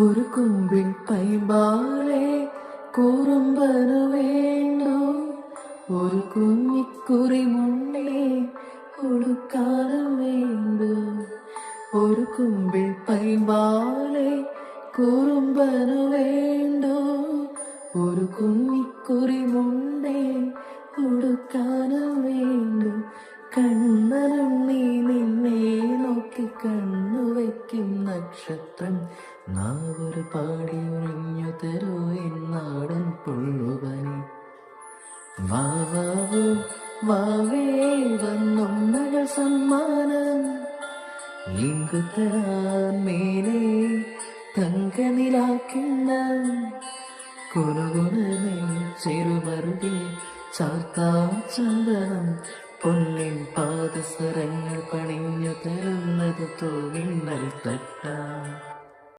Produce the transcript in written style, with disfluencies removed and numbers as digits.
ഒരു കുമ്പിൽ പൈമ്പാലെ കുറുമ്പനു വേണ്ടു, ഒരു കുഞ്ഞിക്കുറി മുണ്ടേ കൊടുക്കാനും വേണ്ടു. ഒരു കുമ്പിൽ പൈമ്പാലെ കുറുമ്പനു വേണ്ടു, ഒരു കുഞ്ഞിക്കുറി മുണ്ടേ കൊടുക്കാനും വേണ്ടു. കണ്ണനുണ്ണി നിന്നെ നോക്കി കണ്ണുവയ്ക്കും നക്ഷത്രം, നാവൊരു പാടി ഒഴിഞ്ഞു തരൂ എന്നാടൻ പുള്ളുവനി. വാവാവോ വാവേ വന്നൊന്നകൾ സമ്മാനം, ലിംഗത്തരാൻ മേലെ തങ്കനിലാക്കുന്ന കുനുകുനനെ ചെറുമറുകിൽ ചാർത്താ ചന്ദനം, പൊന്നിൻ പാദസരങ്ങൾ പണിഞ്ഞു തരുന്നത് തോന്നിന്നൽ തട്ട.